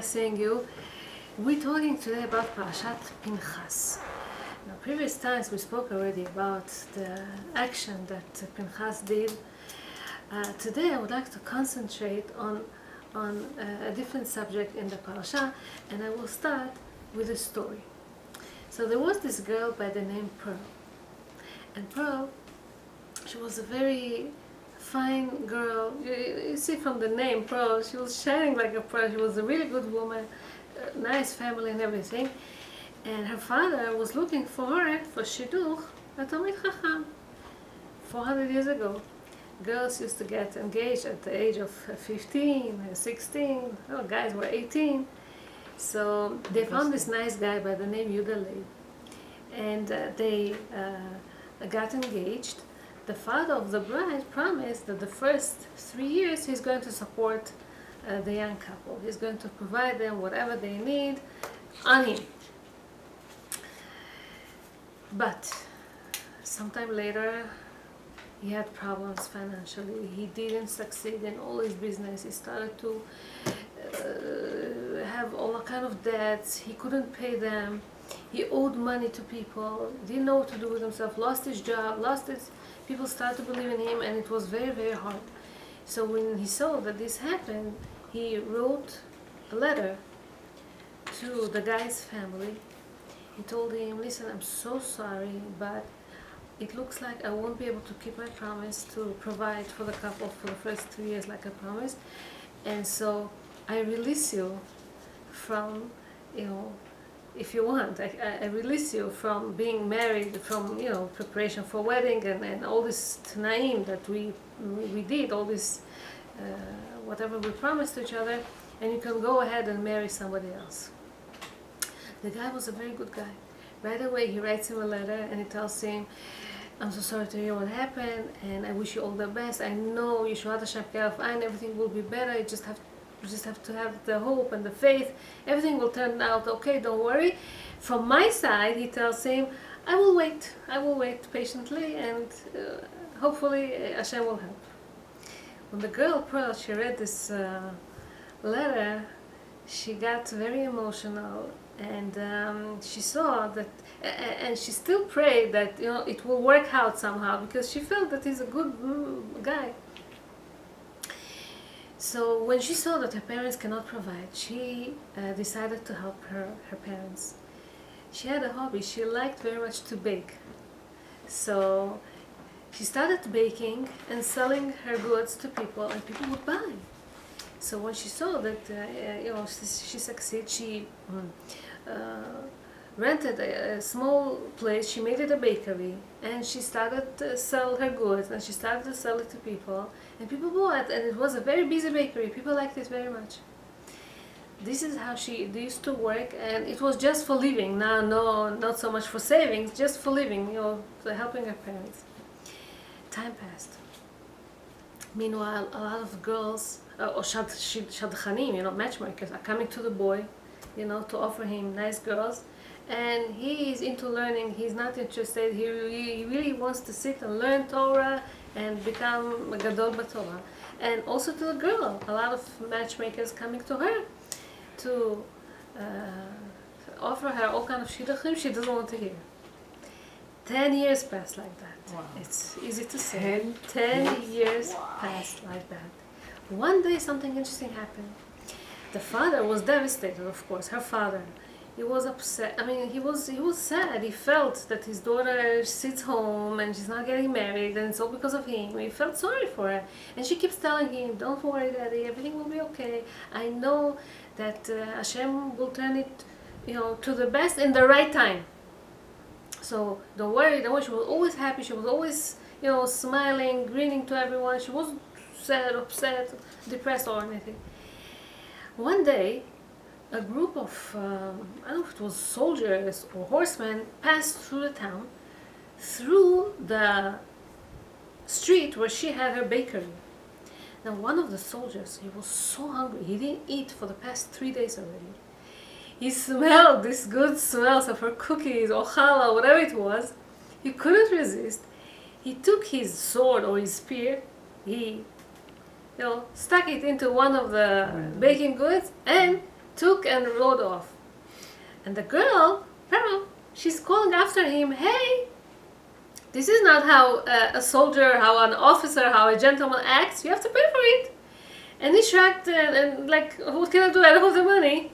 Nice seeing you. We're talking today about Parashat Pinchas. Now, previous times we spoke already about the action that Pinchas did. Today I would like to concentrate on a different subject in the parasha, and I will start with a story. So there was this girl by the name Pearl. And Pearl, she was a very fine girl. You see from the name Pearl, she was shining like a pearl. She was a really good woman, nice family and everything. And her father was looking for her for shiur, a Talmid Chacham. 400 years ago, girls used to get engaged at the age of 15, 16. Oh, guys were 18. So they found this nice guy by the name Yehuda Leib, and they got engaged. The father of the bride promised that the first 3 years he's going to support the young couple. He's going to provide them whatever they need on him. But sometime later, he had problems financially. He didn't succeed in all his business. He started to have all kind of debts. He couldn't pay them. He owed money to people. Didn't know what to do with himself. Lost his job. People started to believe in him, and it was very, very hard. So when he saw that this happened, he wrote a letter to the guy's family. He told him, "Listen, I'm so sorry, but it looks like I won't be able to keep my promise to provide for the couple for the first 3 years like I promised. And so I release you from, if you want, I release you from being married, from, preparation for wedding and all this t'naim that we did, all this, whatever we promised to each other, and you can go ahead and marry somebody else." The guy was a very good guy. Right away he writes him a letter and he tells him, "I'm so sorry to hear what happened, and I wish you all the best. I know Yeshuat Hashem Keraf Ein, everything will be better. You just have to have the hope and the faith. Everything will turn out okay, don't worry. From my side," he tells him, I will wait patiently, and hopefully Hashem will help." When the girl Pearl, she read this letter, she got very emotional, and she saw that, and she still prayed that it will work out somehow, because she felt that he's a good guy. So when she saw that her parents cannot provide, she decided to help her parents. She had a hobby. She liked very much to bake. So she started baking and selling her goods to people, and people would buy. So when she saw that she succeeded, she rented a small place. She made it a bakery, and she started to sell her goods, and she started to sell it to people, and people bought, and it was a very busy bakery. People liked it very much. This is how she used to work, and it was just for living. Now, no, not so much for savings, just for living, helping her parents. Time passed. Meanwhile, a lot of girls, or shadchanim, matchmakers, are coming to the boy, to offer him nice girls. And he is into learning. He's not interested. He really wants to sit and learn Torah and become a gadol b'Torah. And also to the girl, a lot of matchmakers coming to her to offer her all kind of shidduchim she doesn't want to hear. 10 years passed like that. Wow. It's easy to say. 10 years passed like that. One day something interesting happened. The father was devastated, of course, her father. He was upset. He was sad. He felt that his daughter sits home and she's not getting married, and it's all because of him. He felt sorry for her. And she keeps telling him, "Don't worry, Daddy, everything will be okay. I know that Hashem will turn it, to the best in the right time. So don't worry, don't worry." She was always happy. She was always, smiling, grinning to everyone. She wasn't sad, upset, depressed or anything. One day, a group of, I don't know if it was soldiers or horsemen, passed through the town, through the street where she had her bakery. Now one of the soldiers, he was so hungry, he didn't eat for the past 3 days already. He smelled this good smells of her cookies or challah, whatever it was. He couldn't resist. He took his sword or his spear, he stuck it into one of the baking goods and took and rode off. And the girl, Pearl, she's calling after him, hey, this is not how a soldier, how an officer, how a gentleman acts. You have to pay for it. And he shrugged and like, what can I do? I don't have the money.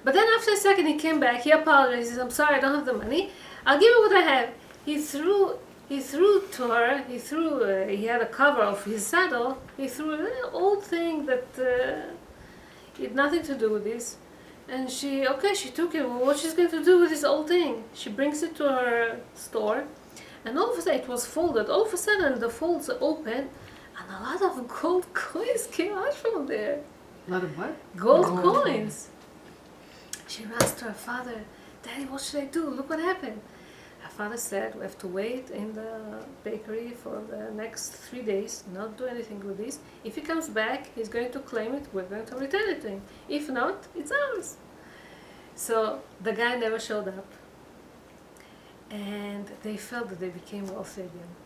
But then after a second he came back, he apologized, he says, I'm sorry, I don't have the money. I'll give you what I have. He threw to her, he had a cover of his saddle, he threw an old thing that had nothing to do with this. And she took it. Well, what she's going to do with this old thing? She brings it to her store, and all of a sudden it was folded. All of a sudden the folds open, and a lot of gold coins came out from there. A lot of what? Gold coins. She runs to her father. Daddy, what should I do? Look what happened. Her father said, we have to wait in the bakery for the next 3 days, not do anything with this. If he comes back, he's going to claim it, we're going to return it to him. If not, it's ours. So the guy never showed up. And they felt that they became wealthy again.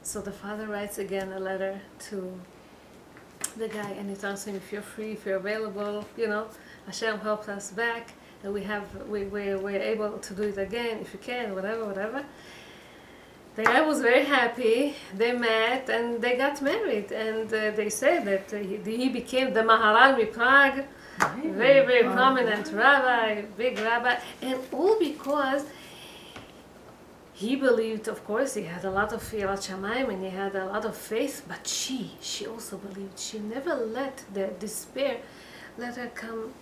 So the father writes again a letter to the guy, and he tells him, if you're free, if you're available, Hashem helped us back, and we're able to do it again, if you can, whatever. The guy was very happy. They met and they got married, and they said that he became the Maharal of Prague, very, very prominent rabbi, big rabbi, and all because he believed, of course, he had a lot of Yirat Shamayim and he had a lot of faith, but she also believed. She never let the despair let her come,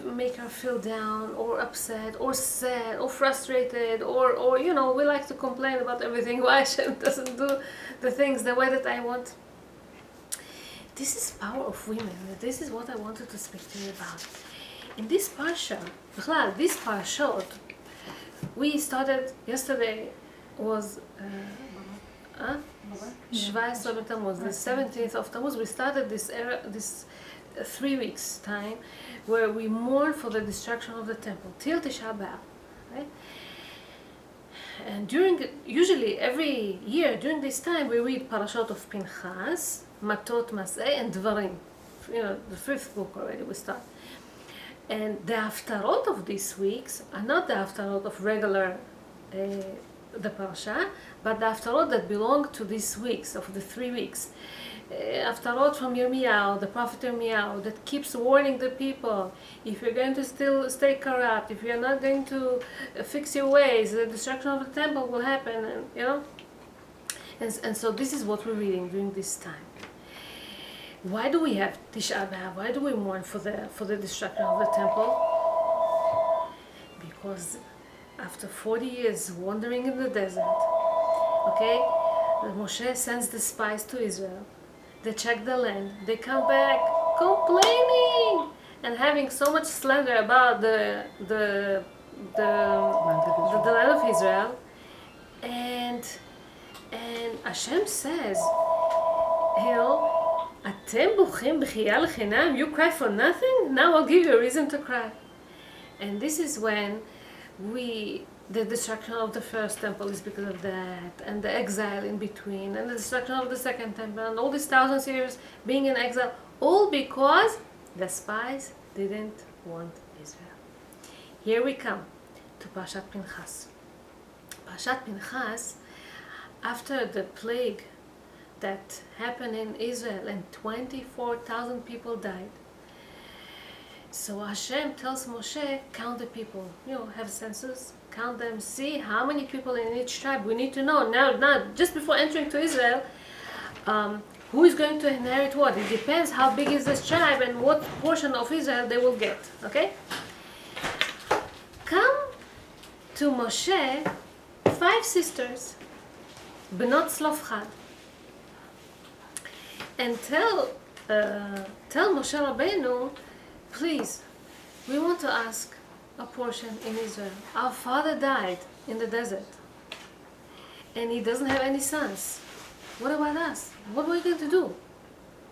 make her feel down or upset or sad or frustrated or we like to complain about everything. Why Hashem doesn't do the things the way that I want? This is power of women. This is what I wanted to speak to you about. In this parsha, this parashot, we started yesterday was 17 Tammuz, the 17th of Tammuz. We started this 3 weeks time where we mourn for the destruction of the temple till Tisha B'Av, right? And usually every year during this time we read parashot of Pinchas, Matot, Maseh, and Dvarim. The 5th book already we start. And the haftarot of these weeks are not the haftarot of regular the parasha, but the haftarot that belong to these weeks, of the 3 weeks. Haftarot from Yirmiyahu, the prophet Yirmiyahu, that keeps warning the people, if you're going to still stay corrupt, if you're not going to fix your ways, the destruction of the temple will happen, and so this is what we're reading during this time. Why do we have Tisha B'Av? Why do we mourn for the destruction of the temple? Because after 40 years wandering in the desert, Moshe sends the spies to Israel. They check the land. They come back complaining and having so much slander about the land of Israel. And Hashem says, you cry for nothing? Now I'll give you a reason to cry. And this is when the destruction of the first temple is because of that, and the exile in between, and the destruction of the second temple, and all these thousands of years being in exile, all because the spies didn't want Israel. Here we come to Parshat Pinchas. Parshat Pinchas, after the plague that happened in Israel and 24,000 people died. So Hashem tells Moshe, count the people, have census, count them, see how many people in each tribe. We need to know now just before entering to Israel, who is going to inherit what. It depends how big is this tribe and what portion of Israel they will get, okay? Come to Moshe 5 sisters, Benot Tzelofchad, and tell Moshe Rabbeinu, please, we want to ask a portion in Israel. Our father died in the desert, and he doesn't have any sons. What about us? What are we going to do?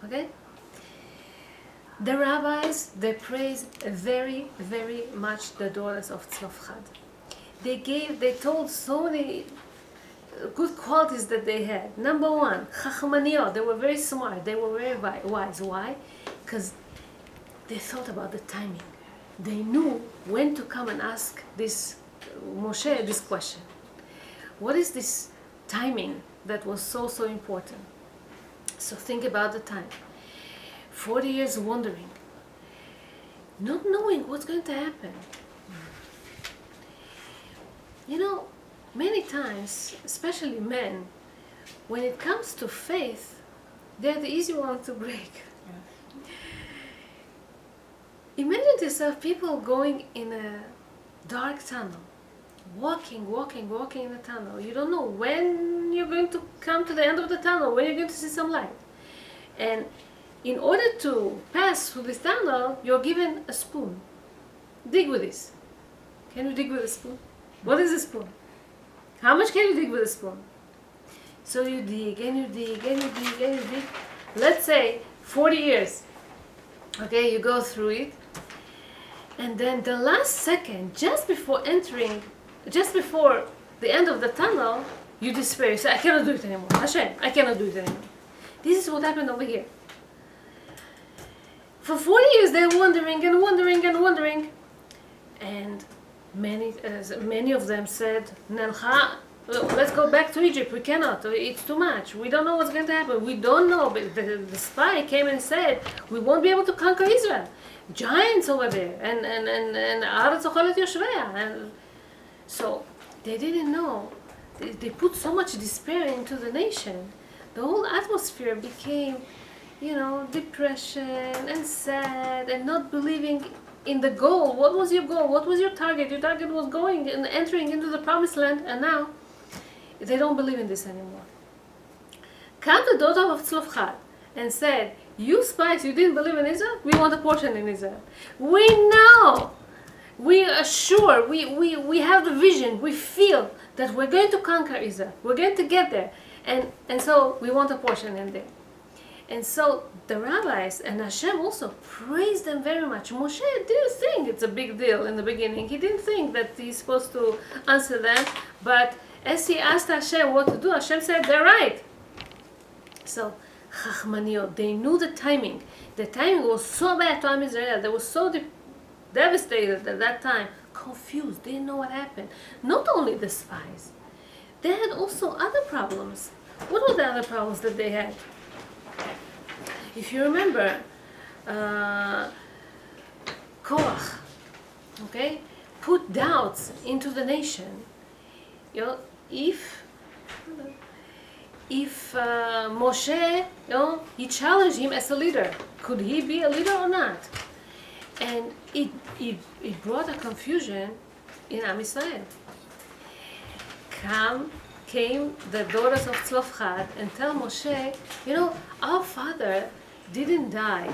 Okay? The rabbis, they praise very, very much the daughters of Tzelofchad. They told so many good qualities that they had. Number 1, chachmaniyot. They were very smart. They were very wise. Why? Because they thought about the timing. They knew when to come and ask this Moshe this question. What is this timing that was so important? So think about the time. 40 years wandering, not knowing what's going to happen. You know, many times, especially men, when it comes to faith, they're the easy ones to break. Imagine yourself people going in a dark tunnel, walking in a tunnel. You don't know when you're going to come to the end of the tunnel, when you're going to see some light. And in order to pass through this tunnel, you're given a spoon. Dig with this. Can you dig with a spoon? What is a spoon? How much can you dig with a spoon? So you dig and you dig and you dig and you dig. Let's say 40 years. Okay, you go through it. And then the last second, just before the end of the tunnel, you despair. You say, I cannot do it anymore. Hashem, I cannot do it anymore. This is what happened over here. For 40 years, they're wondering. And many of them said, Nelcha, let's go back to Egypt. We cannot. It's too much. We don't know what's going to happen. We don't know. But the spy came and said, we won't be able to conquer Israel. Giants over there. And Rabbanit Yehoshua. And so they didn't know. They put so much despair into the nation. The whole atmosphere became, depression and sad and not believing in the goal. What was your goal? What was your target? Your target was going and entering into the promised land, and now they don't believe in this anymore. Come the daughter of Tzelofchad and said, you spies, you didn't believe in Israel? We want a portion in Israel. We know, we are sure, we have the vision, we feel that we're going to conquer Israel. We're going to get there. And so we want a portion in there. And so the rabbis and Hashem also praised them very much. Moshe didn't think it's a big deal in the beginning. He didn't think that he's supposed to answer them. But as he asked Hashem what to do, Hashem said, they're right. So, Chachmaniyot, they knew the timing. The timing was so bad to Am Israel. They were so devastated at that time, confused, didn't know what happened. Not only the spies, they had also other problems. What were the other problems that they had? If you remember, Korach, okay, put doubts into the nation. If Moshe, he challenged him as a leader, could he be a leader or not? And it brought a confusion in Am Yisrael. Came the daughters of Tzelofchad and tell Moshe, our father didn't die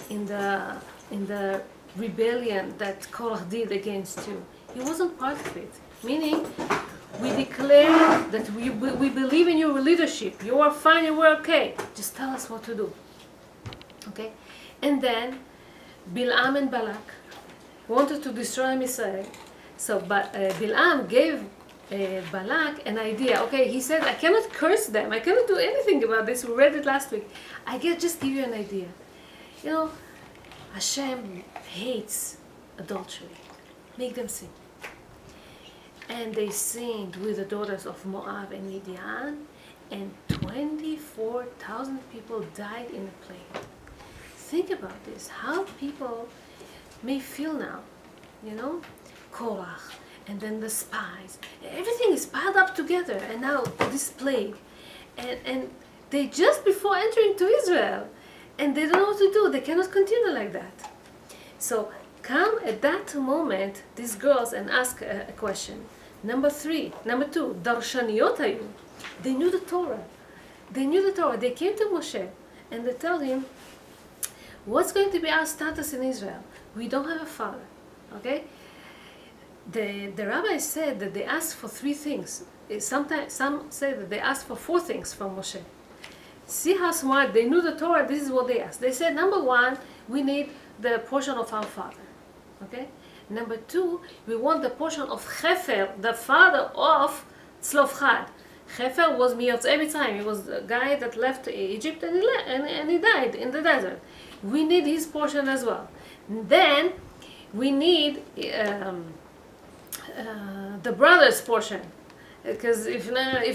in the rebellion that Korach did against you. He wasn't part of it. Meaning, we declare that we believe in your leadership. You are fine and we're okay. Just tell us what to do. Okay? And then, Bilam and Balak wanted to destroy Israel. So Bilam gave Balak an idea. Okay, he said, I cannot curse them. I cannot do anything about this. We read it last week. I can just give you an idea. Hashem hates adultery. Make them sin. And they sinned with the daughters of Moab and Midian, and 24,000 people died in a plague. Think about this, how people may feel now, Korach, and then the spies. Everything is piled up together, and now this plague. And they just before entering to Israel, and they don't know what to do. They cannot continue like that. So come at that moment, these girls, and ask a question. Number two, Darshaniyot hayu. They knew the Torah. They came to Moshe, and they told him, what's going to be our status in Israel? We don't have a father, okay? The rabbi said that they asked for 3 things. Sometimes some say that they asked for 4 things from Moshe. See how smart, they knew the Torah, this is what they asked. They said, number 1, we need the portion of our father, okay? Number 2, we want the portion of Hefer, the father of Tzelofchad. Hefer was Miyotzei Mitzrayim. He was a guy that left Egypt and he died in the desert. We need his portion as well. Then we need the brothers portion, because if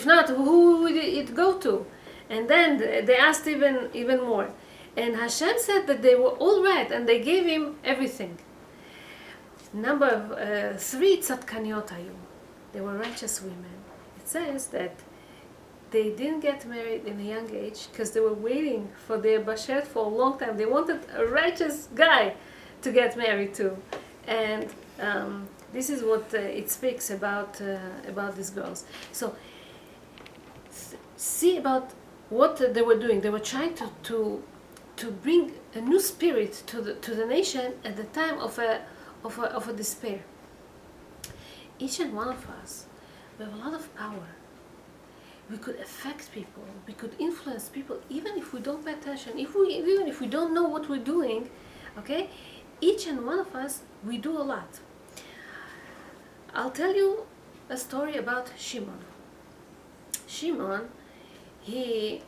not, who would it go to? And then they asked even more, and Hashem said that they were all right, and they gave him everything. Number 3, tzadkaniot hayu. They were righteous women. It says that they didn't get married in a young age because they were waiting for their bashet for a long time. They wanted a righteous guy to get married to, and this is what it speaks about these girls. So see about what they were doing. They were trying to bring a new spirit to the nation at the time of a despair. Each and one of us, we have a lot of power. We could affect people. We could influence people, even if we don't pay attention. Even if we don't know what we're doing, okay? Each and one of us, we do a lot. I'll tell you a story about Shimon. Shimon, he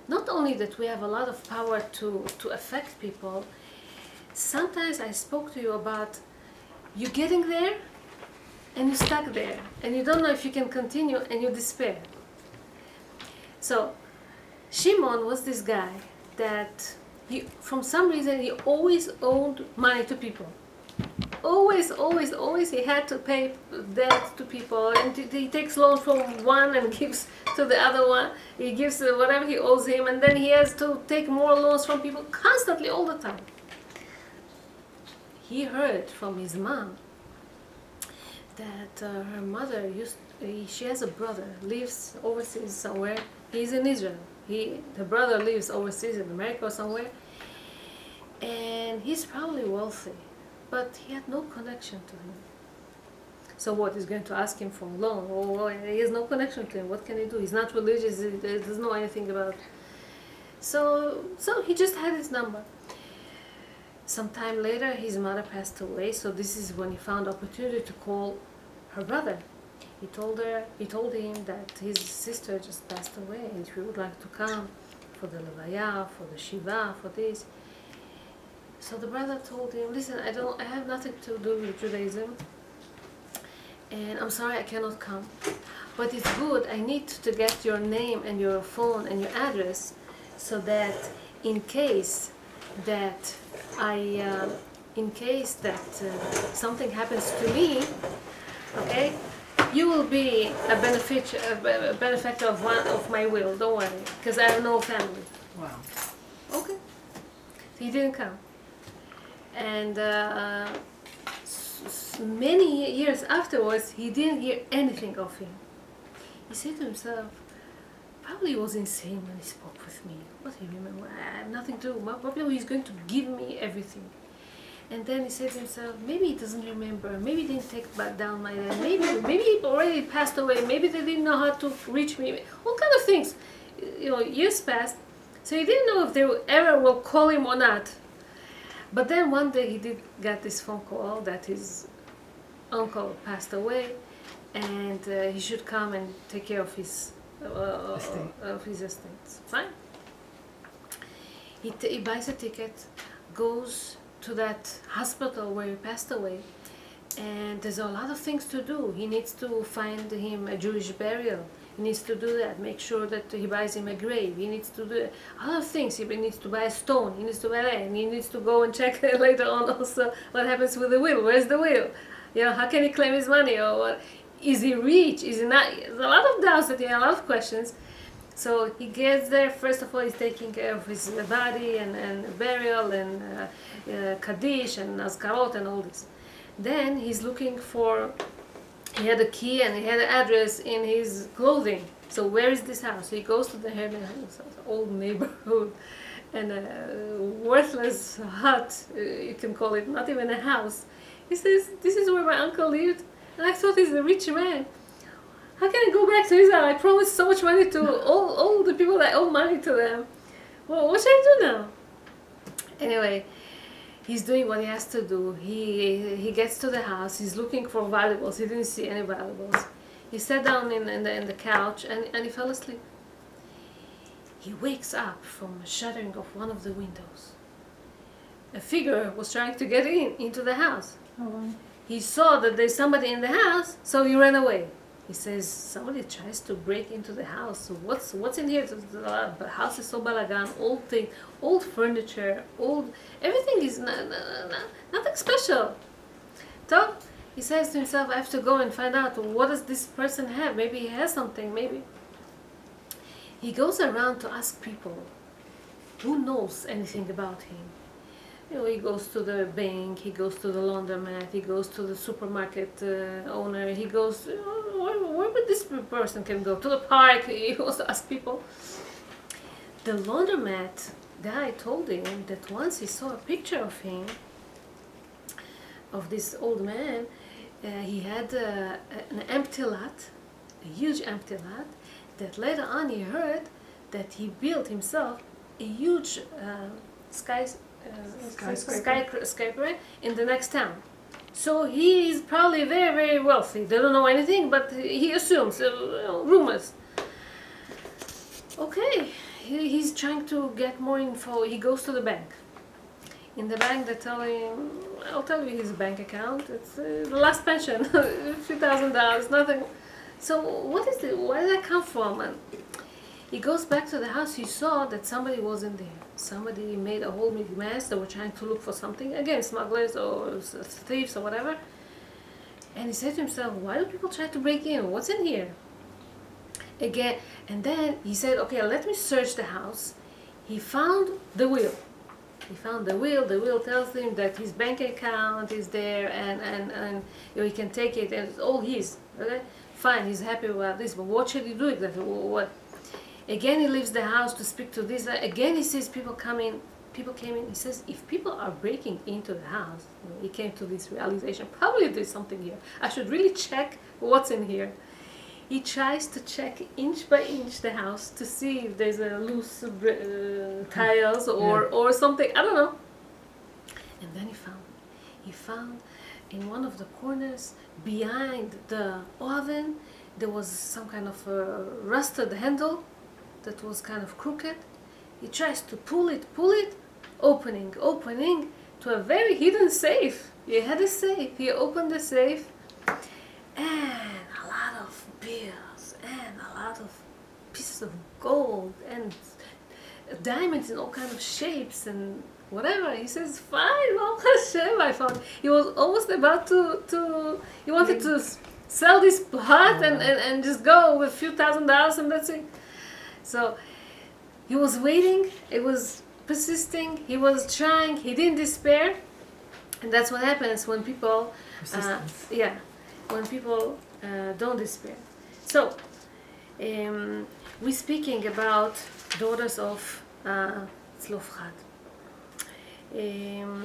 not only that we have a lot of power to affect people. Sometimes I spoke to you about you getting there and you're stuck there and you don't know if you can continue and you despair. So Shimon was this guy that from some reason he always owed money to people. Always he had to pay debt to people, and he takes loans from one and gives to the other one. He gives whatever he owes him, and then he has to take more loans from people constantly, all the time. He heard from his mom that her mother she has a brother, lives overseas somewhere. He's in Israel. The brother lives overseas in America or somewhere, and he's probably wealthy, but he had no connection to him. So what, he's going to ask him for a loan? Oh, he has no connection to him. What can he do? He's not religious. He doesn't know anything about it. So he just had his number. Sometime later, his mother passed away, so this is when he found opportunity to call her brother. He told him that his sister just passed away and he would like to come for the levaya, for the shiva, for this. So the brother told him, listen, I have nothing to do with Judaism, and I'm sorry I cannot come. But it's good, I need to get your name and your phone and your address, so that in case that something happens to me, okay, you will be a benefactor of my will, don't worry, because I have no family. Wow. Okay. So he didn't come. And many years afterwards, he didn't hear anything of him. He said to himself, probably he was insane when he spoke with me. What do you remember? I have nothing to do. Probably he's going to give me everything. And then he said to himself, maybe he doesn't remember. Maybe he didn't take back down my land. Maybe he already passed away. Maybe they didn't know how to reach me. All kind of things. Years passed. So he didn't know if they ever will call him or not. But then one day he did get this phone call that his uncle passed away, and he should come and take care of his estate. Fine. He buys a ticket, goes to that hospital where he passed away, and there's a lot of things to do. He needs to find him a Jewish burial. He needs to do that, make sure that he buys him a grave. He needs to do a lot of things. He needs to buy a stone. He needs to buy that. And he needs to go and check later on also what happens with the will. Where's the will? How can he claim his money? Or what? Is he rich? Is he not? There's a lot of doubts, a lot of questions. So he gets there. First of all, he's taking care of his body and burial and Kaddish and Azkarot and all this. Then he's looking for, he had a key and he had an address in his clothing. So where is this house? He goes to the old neighborhood and a worthless hut, you can call it, not even a house. He says, this is where my uncle lived, and I thought he's a rich man. How can I go back to Israel? I promised so much money to all the people that I owe money to them. Well, what should I do now? Anyway, he's doing what he has to do. He gets to the house. He's looking for valuables. He didn't see any valuables. He sat down in the couch and he fell asleep. He wakes up from a shuttering of one of the windows. a figure was trying to get into the house. Oh, wow. He saw that there's somebody in the house, so he ran away. He says, somebody tries to break into the house. What's in here? The house is so balagan, old thing, old furniture, everything is nothing special. So he says to himself, I have to go and find out what does this person have. Maybe he has something, maybe. He goes around to ask people who knows anything about him. He goes to the bank, he goes to the laundromat, he goes to the supermarket owner, he goes, where would this person can go? To the park, he goes to ask people. The laundromat guy told him that once he saw a picture of him, of this old man, he had an empty lot, a huge empty lot, that later on he heard that he built himself a huge skyscraper in the next town. So he is probably very, very wealthy. They don't know anything, but he assumes, rumors. Okay, he's trying to get more info. He goes to the bank. In the bank, they tell him, I'll tell you his bank account. It's the last pension, a few $1,000s, nothing. So what is it? Where did that come from? And he goes back to the house. He saw that somebody wasn't there. Somebody made a whole big mess. They were trying to look for something. Again, smugglers or thieves or whatever. And he said to himself, why do people try to break in? What's in here? Again, and then he said, okay, let me search the house. He found the will. He found the will. The will tells him that his bank account is there and he can take it and it's all his. Okay? Fine, he's happy about this, but what should he do exactly? What? Again, he leaves the house to speak to this. Again, he sees people come in. People came in. He says, if people are breaking into the house, he came to this realization, probably there's something here. I should really check what's in here. He tries to check inch by inch the house to see if there's a loose tiles or something. I don't know. And then he found in one of the corners behind the oven, there was some kind of a rusted handle that was kind of crooked. He tries to pull it, opening to a very hidden safe. He had a safe. He opened the safe and a lot of bills and a lot of pieces of gold and diamonds in all kinds of shapes and whatever. He says, fine, well, Hashem, I found. He was almost about he wanted to sell this plot and just go with a few $1,000s and that's it. So he was waiting, he was persisting, he was trying, he didn't despair. And that's what happens when people, when people don't despair. So, we're speaking about daughters of Tzelofchad. You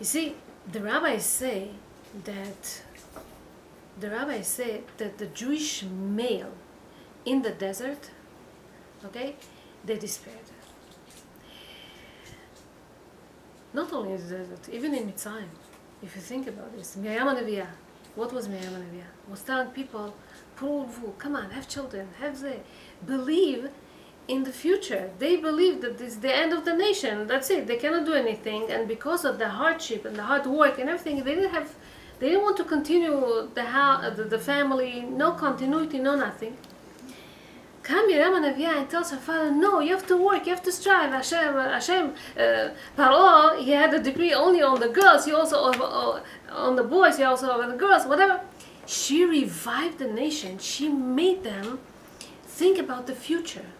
see, the rabbis say that the Jewish male in the desert, okay, they despaired. Not only in the desert, even in Mitzrayim. If you think about this, Miriam Neviah, what was Miriam Neviah? Was telling people, come on, have children, believe in the future. They believe that this is the end of the nation. That's it. They cannot do anything, and because of the hardship and the hard work and everything, they didn't want to continue the family. No continuity, no nothing. Come Miriam Neviah and tells her father, no, you have to work, you have to strive. Hashem, Paro, he had a degree only on the girls, he also on the boys, he also on the girls, whatever. She revived the nation. She made them think about the future.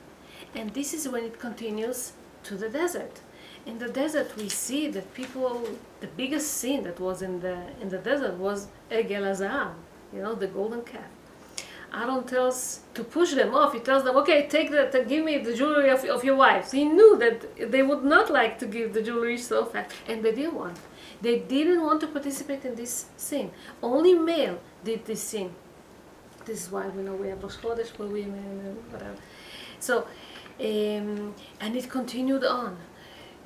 And this is when it continues to the desert. In the desert, we see that the biggest sin that was in the desert was Egel HaZahav, the golden calf. Aaron tells to push them off. He tells them, okay, give me the jewelry of your wives. He knew that they would not like to give the jewelry so fast, and they didn't want. They didn't want to participate in this sin. Only male did this sin. This is why we know we have Rosh Chodesh for women and whatever. So, and it continued on.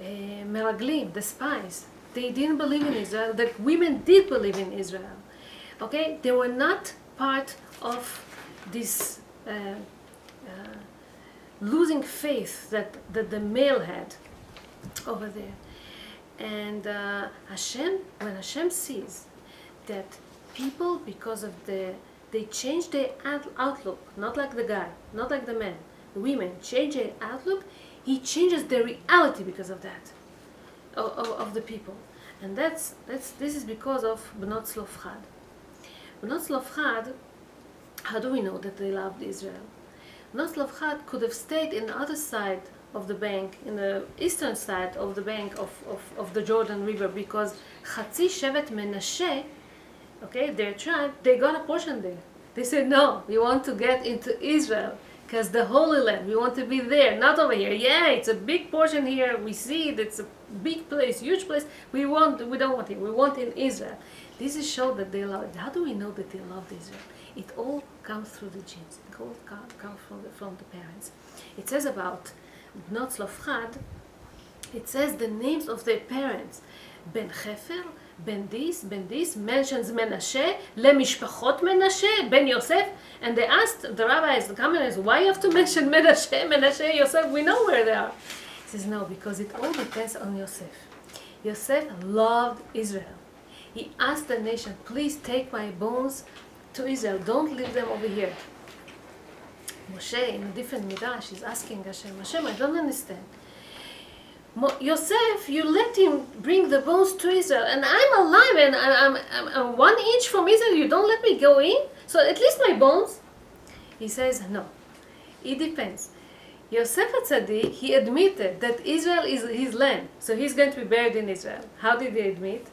Meraglim, the spies, they didn't believe in Israel. The women did believe in Israel. Okay, they were not part of this losing faith that the male had. over there. And when Hashem sees that people, because of they change their outlook, not like the guy, not like the man, the women change their outlook, he changes their reality because of that, of the people. And this is because of Bnot Tzelofchad. Bnot Tzelofchad, how do we know that they loved Israel? Bnot Tzelofchad could have stayed in the other side of the bank, in the eastern side of the bank of the Jordan River, because Chatzi Shevet Menashe, okay, their tribe, they got a portion there. They said, no, we want to get into Israel, because the Holy Land, we want to be there, not over here. Yeah, it's a big portion here, we see it, it's a big place, huge place, we don't want it, we want in Israel. This is show that they love it. How do we know that they loved Israel? It all comes through the genes, it all comes from the parents. It says about Bnot Tzelofchad, it says the names of their parents. Ben Chefer, Ben this, mentions Menashe, Lemishpachot Menashe, Ben Yosef, and they asked the rabbis, the commentators, why you have to mention Menashe, Yosef, we know where they are. He says, no, because it all depends on Yosef. Yosef loved Israel. He asked the nation, please take my bones to Israel, don't leave them over here. Moshe, in a different midrash, is asking Hashem, I don't understand. Yosef, you let him bring the bones to Israel, and I'm alive, and I'm 1 inch from Israel, you don't let me go in? So at least my bones? He says, no, it depends. Yosef HaTzadik, he admitted that Israel is his land, so he's going to be buried in Israel. How did he admit?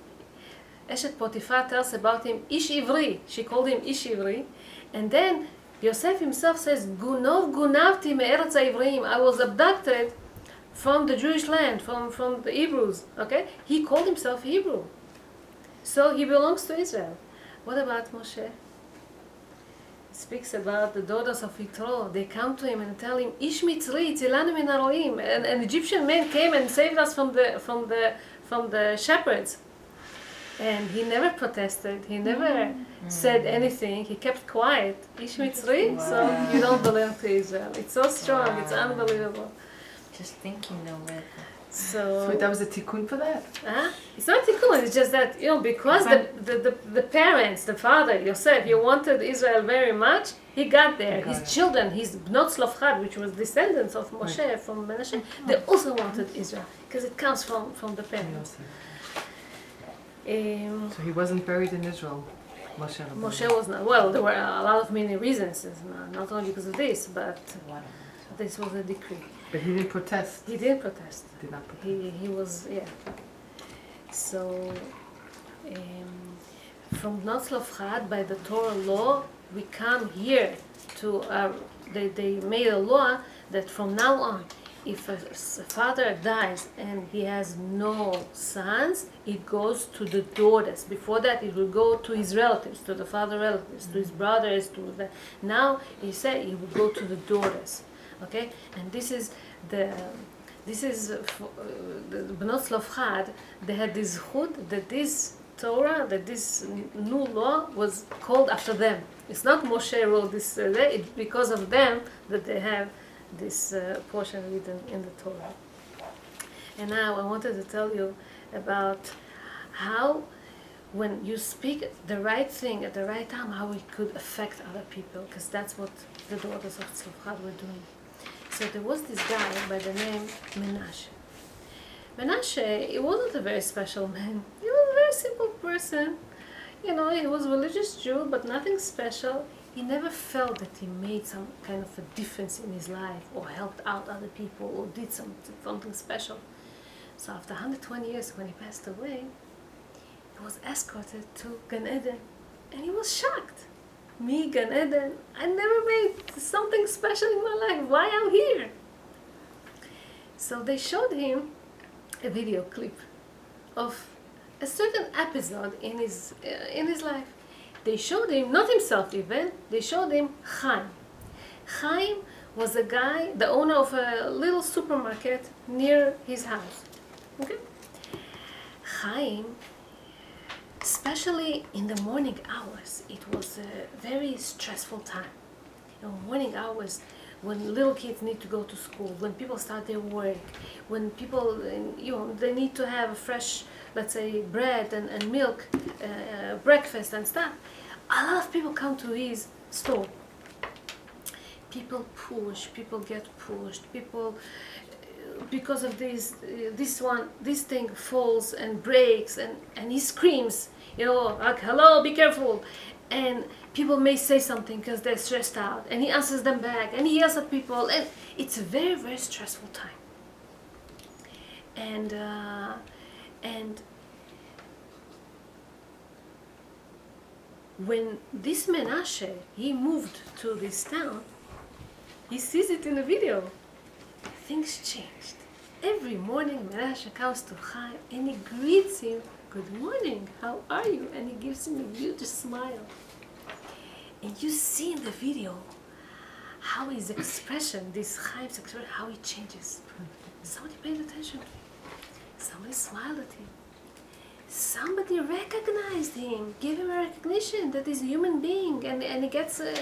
Eshet Potiphar tells about him, Ish Ivri, she called him Ish Ivri, and then Yosef himself says, Gunov Gunavti me'eretz ha'ivrim, I was abducted from the Jewish land, from the Hebrews, okay? He called himself Hebrew. So he belongs to Israel. What about Moshe? He speaks about the daughters of Yitro. They come to him and tell him, Ish Mitzri, Tzilanu min haroim. An Egyptian man came and saved us from the shepherds. And he never protested, he never said anything, he kept quiet. Ish Mitzri, wow. So you don't belong to Israel. It's so strong, wow. It's unbelievable. Just thinking though, so that was a tikkun for that? It's not tikkun, it's just that, because the parents, the father, Yosef, he wanted Israel very much, he got there. His children, his Bnot Tzelofchad, which was descendants of Moshe, right. From Menashe, they also wanted Israel, because it comes from the parents. So he wasn't buried in Israel, Moshe? Moshe was not. Well, there were a lot of many reasons, not only because of this, but this was a decree. But he didn't protest? He didn't protest. Did not protest. He was, yeah. So, from Bnot Tzelofchad, by the Torah law, we come here to, they made a law that from now on, if a father dies and he has no sons, it goes to the daughters. Before that, it will go to his relatives, to the father relatives, to his brothers, to the... Now, he said it will go to the daughters. Okay? And this is the Bnot Tzelofchad, they had this chut that this Torah, that this new law was called after them. It's not Moshe wrote this, it's because of them that they have this portion written in the Torah. And now I wanted to tell you about how when you speak the right thing at the right time, how it could affect other people, because that's what the daughters of Tzelofchad were doing. So there was this guy by the name Menashe. Menashe, he wasn't a very special man. He was a very simple person. He was a religious Jew, but nothing special. He never felt that he made some kind of a difference in his life or helped out other people or did something special. So after 120 years, when he passed away, he was escorted to Gan Eden. And he was shocked. Me, Gan Eden, I never made something special in my life. Why I'm here? So they showed him a video clip of a certain episode in his life. They showed him, not himself even, they showed him Chaim. Chaim was a guy, the owner of a little supermarket near his house. Okay? Chaim, especially in the morning hours, it was a very stressful time. In morning hours, when little kids need to go to school, when people start their work, when people, they need to have fresh, let's say, bread and milk, breakfast and stuff. A lot of people come to his store. People get pushed, people, because of this thing falls and breaks, and he screams, like, hello, be careful. And people may say something because they're stressed out, and he answers them back, and he yells at people, and it's a very, very stressful time. And when this Menashe, he moved to this town, he sees it in the video. Things changed. Every morning Menashe comes to Chaim and he greets him, good morning, how are you? And he gives him a huge smile. And you see in the video how his expression, this Chaim's expression, how he changes. Somebody paid attention to him. Somebody smiled at him. Somebody recognized him, gave him a recognition that he's a human being, and he gets a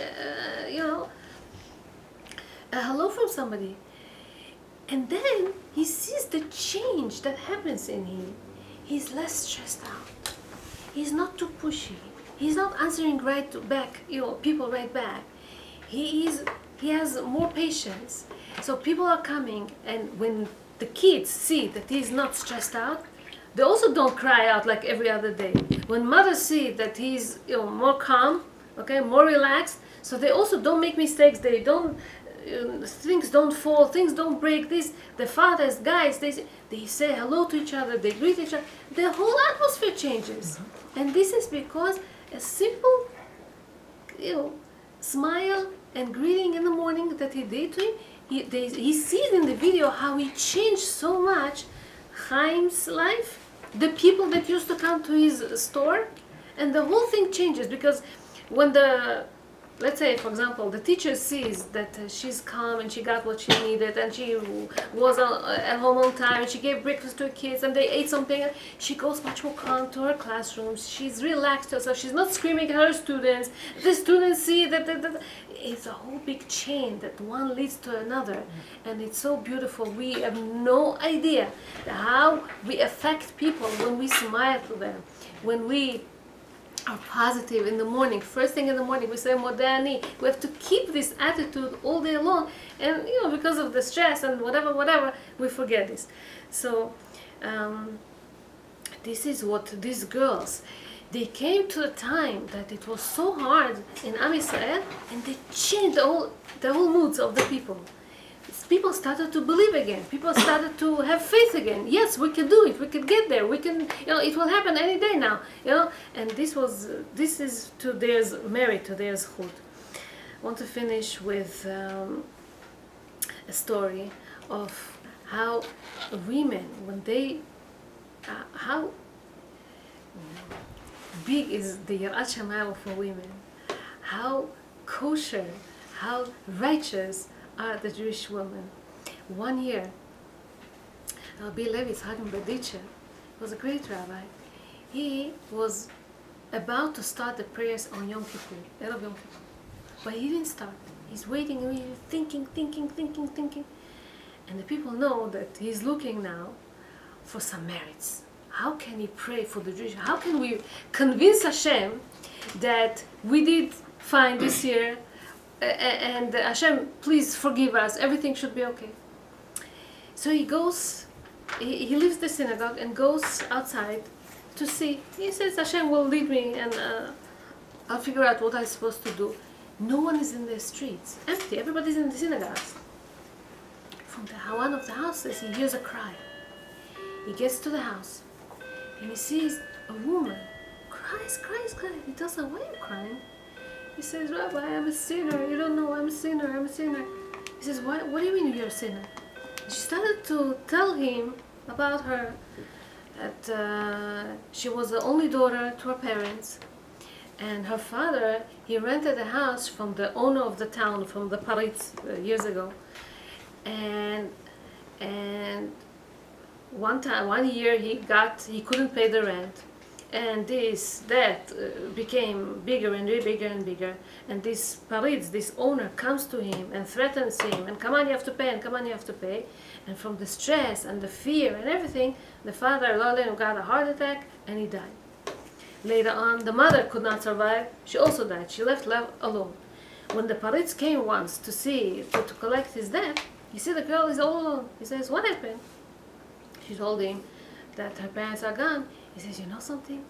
hello from somebody. And then he sees the change that happens in him. He's less stressed out. He's not too pushy. He's not answering right back, people right back. He has more patience. So people are coming, and when the kids see that he's not stressed out, they also don't cry out like every other day. When mothers see that he's more calm, okay, more relaxed, so they also don't make mistakes. They don't, things don't fall, things don't break. The fathers, guys, they say hello to each other, they greet each other. The whole atmosphere changes, and this is because a simple, smile and greeting in the morning that he did to him. He sees in the video how he changed so much Chaim's life, the people that used to come to his store, and the whole thing changes because when let's say, for example, the teacher sees that she's calm and she got what she needed and she was at home on time and she gave breakfast to her kids and they ate something, she goes much more calm to her classroom. She's relaxed herself. She's not screaming at her students. The students see that it's a whole big chain that one leads to another, and it's so beautiful. We have no idea how we affect people when we smile to them, when we are positive in the morning. First thing in the morning we say Modani. We have to keep this attitude all day long, and because of the stress and whatever, we forget this. So this is what these girls, they came to a time that it was so hard in Am Yisrael, and they changed the whole moods of the people. People started to believe again. People started to have faith again. Yes, we can do it. We can get there. We can, it will happen any day now. And this is to their merit, to their zchut. I want to finish with a story of how women, when they, how big is the Yirat Shamayim for women, how kosher, how righteous are the Jewish women. One year, Rabbi Levi Baditcher was a great rabbi. He was about to start the prayers on Yom Kippur, Erev Yom Kippur, but he didn't start. He's waiting, thinking, and the people know that he's looking now for some merits. How can he pray for the Jewish? How can we convince Hashem that we did fine this year, and Hashem, please forgive us, everything should be okay? So he goes, he leaves the synagogue and goes outside to see. He says, Hashem will lead me, and I'll figure out what I'm supposed to do. No one is in the streets, empty, everybody's in the synagogues. From one of the houses, he hears a cry. He gets to the house, and he sees a woman, cries. He tells her, why are you crying? He says, Rabbi, I'm a sinner. You don't know, I'm a sinner. He says, what do you mean you're a sinner? She started to tell him about her, that she was the only daughter to her parents, and her father, he rented a house from the owner of the town, from the Paritz, years ago, and one year he couldn't pay the rent, And that became bigger and bigger and bigger. And this Paritz, this owner, comes to him and threatens him, and come on, you have to pay, and come on, you have to pay. And from the stress and the fear and everything, the father got a heart attack and he died. Later on, the mother could not survive. She also died. She left alone. When the Paritz came once to see, to collect his debt, he see the girl is all alone. He says, what happened? She told him that her parents are gone. He says, you know something?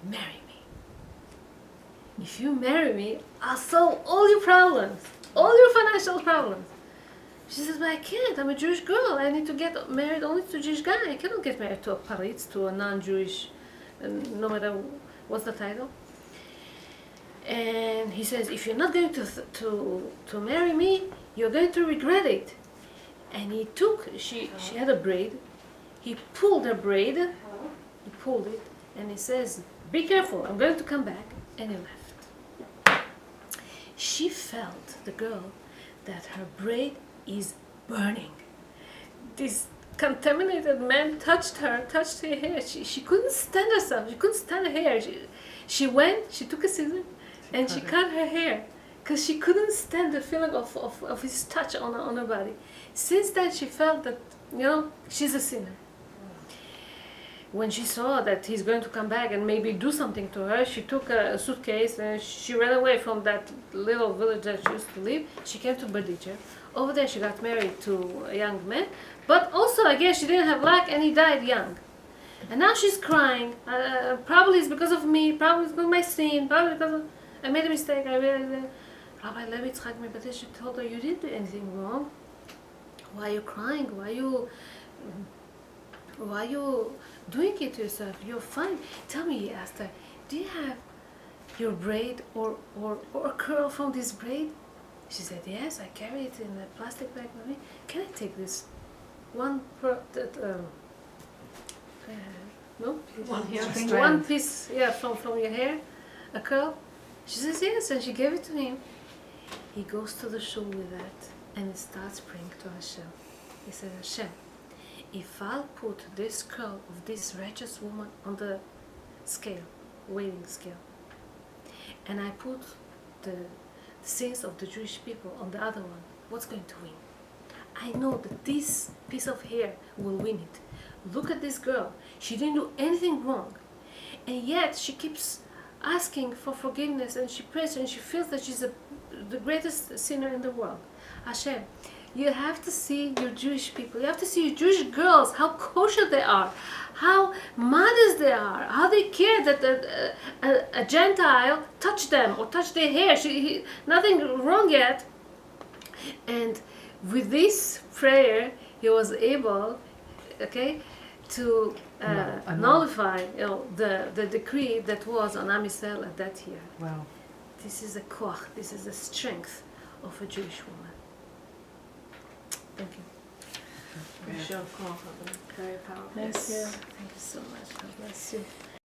Marry me. If you marry me, I'll solve all your problems, all your financial problems. She says, but I can't. I'm a Jewish girl. I need to get married only to a Jewish guy. I cannot get married to a Paritz, to a non-Jewish, no matter what's the title. And he says, if you're not going to marry me, you're going to regret it. And she had a braid. He pulled her braid. He pulled it, and he says, be careful, I'm going to come back. And he left. She felt, the girl, that her braid is burning. This contaminated man touched her hair. She couldn't stand herself. She couldn't stand her hair. She took a scissor, and she cut her hair, because she couldn't stand the feeling of his touch on her body. Since then, she felt that, she's a sinner. When she saw that he's going to come back and maybe do something to her, she took a suitcase and she ran away from that little village that she used to live. She came to Berditcher. Over there she got married to a young man, but also I guess she didn't have luck and he died young. And now she's crying. Probably it's because of me, probably it's because of my sin, probably because I made a mistake. Rabbi Levi Yitzchak Berditcher told her, you didn't do anything wrong. Why are you crying? Why are you doing it to yourself? You're fine. Tell me, he asked her, do you have your braid or a curl from this braid? She said, yes, I carry it in a plastic bag with me. Can I take this one one piece from your hair, a curl? She says, yes, and she gave it to him. He goes to the shul with that and he starts praying to Hashem. He said, Hashem, if I'll put this curl of this righteous woman on the scale, weighing scale, and I put the sins of the Jewish people on the other one, what's going to win? I know that this piece of hair will win it. Look at this girl. She didn't do anything wrong. And yet she keeps asking for forgiveness, and she prays, and she feels that she's the greatest sinner in the world. Hashem, you have to see your Jewish people. You have to see your Jewish girls, how kosher they are, how modest they are, how they care that a Gentile touch them or touch their hair. Nothing wrong yet. And with this prayer, he was able, to nullify the decree that was on Am Yisrael at that year. Wow. This is a koach, this is the strength of a Jewish woman. Thank you. Very powerful. Yes. Thank you so much. God bless you.